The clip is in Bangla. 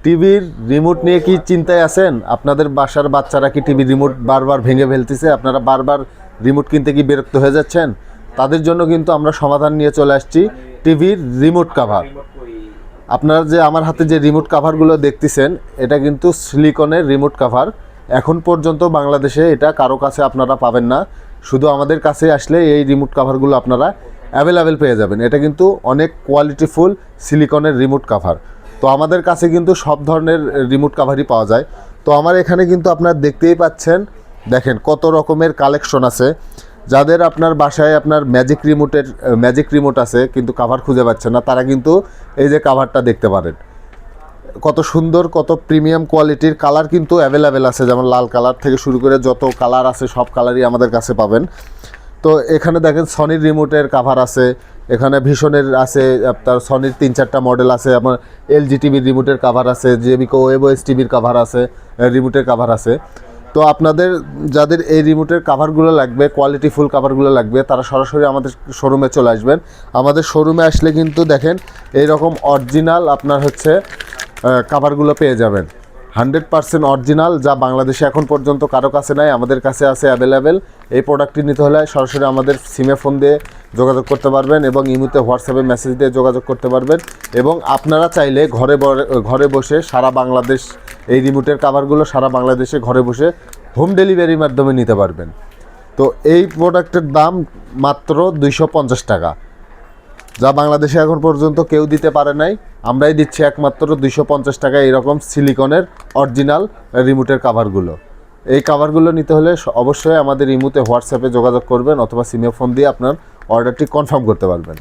টিভির রিমোট নিয়ে কি চিন্তায় আছেন? আপনাদের বাসার বাচ্চারা কি টিভির রিমোট বারবার ভেঙে ফেলতেছে? আপনারা বারবার রিমোট কিনতে কি বিরক্ত হয়ে যাচ্ছেন? তাদের জন্য কিন্তু আমরা সমাধান নিয়ে চলে আসছি, টিভির রিমোট কাভার। আপনারা যে আমার হাতে যে রিমোট কাভারগুলো দেখতেছেন, এটা কিন্তু সিলিকনের রিমোট কাভার। এখন পর্যন্ত বাংলাদেশে এটা কারো কাছে আপনারা পাবেন না, শুধু আমাদের কাছে আসলে এই রিমোট কাভারগুলো আপনারা অ্যাভেলেবেল পেয়ে যাবেন। এটা কিন্তু অনেক কোয়ালিটিফুল সিলিকনের রিমোট কাভার। তো আমাদের কাছে কিন্তু সব ধরনের রিমোট কাভারই পাওয়া যায়। তো আমার এখানে কিন্তু আপনারা দেখতেই পাচ্ছেন, দেখেন কত রকমের কালেকশন আছে। যাদের আপনার বাসায় আপনার ম্যাজিক রিমোট আছে কিন্তু কাভার খুঁজে পাচ্ছেন না, তারা কিন্তু এই যে কাভারটা দেখতে পারেন। কত সুন্দর, কত প্রিমিয়াম কোয়ালিটির কালার কিন্তু অ্যাভেলেবেল আছে, যেমন লাল কালার থেকে শুরু করে যত কালার আছে সব কালারই আমাদের কাছে পাবেন। তো এখানে দেখেন সনির রিমোটের কাভার আছে, এখানে ভীষণের আছে, আপনার সনির 3-4টা মডেল আছে, আপনার এলজি টিভির রিমোটের কাভার আছে, জেবিকো ওয়েবওয়েস টিভির কাভার আছে, রিমোটের কাভার আছে। তো আপনাদের যাদের এই রিমোটের কাভারগুলো লাগবে, কোয়ালিটিফুল কাভারগুলো লাগবে, তারা সরাসরি আমাদের শোরুমে চলে আসবেন। আমাদের শোরুমে আসলে কিন্তু দেখেন এইরকম অরিজিনাল আপনার হচ্ছে কাভারগুলো পেয়ে যাবেন, 100% অরিজিনাল, যা বাংলাদেশে এখন পর্যন্ত কারো কাছে নাই, আমাদের কাছে আছে অ্যাভেলেবেল। এই প্রোডাক্টটি নিতে হলে সরাসরি আমাদের সিমে ফোন দিয়ে যোগাযোগ করতে পারবেন এবং ইমুতে হোয়াটসঅ্যাপে মেসেজ দিয়ে যোগাযোগ করতে পারবেন। এবং আপনারা চাইলে ঘরে বসে সারা বাংলাদেশ এই রিমোটের কাভারগুলো সারা বাংলাদেশে ঘরে বসে হোম ডেলিভারির মাধ্যমে নিতে পারবেন। তো এই প্রোডাক্টের দাম মাত্র 250 টাকা, যা বাংলাদেশে এখন পর্যন্ত কেউ দিতে পারে নাই, আমরাই দিচ্ছি একমাত্র 250 টাকা এরকম সিলিকনের অরিজিনাল রিমোটের কাভারগুলো। এই কাভারগুলো নিতে হলে অবশ্যই আমাদের ইমুতে হোয়াটসঅ্যাপে যোগাযোগ করবেন অথবা সিমে ফোন দিয়ে আপনার অর্ডারটি কনফার্ম করতে পারবেন।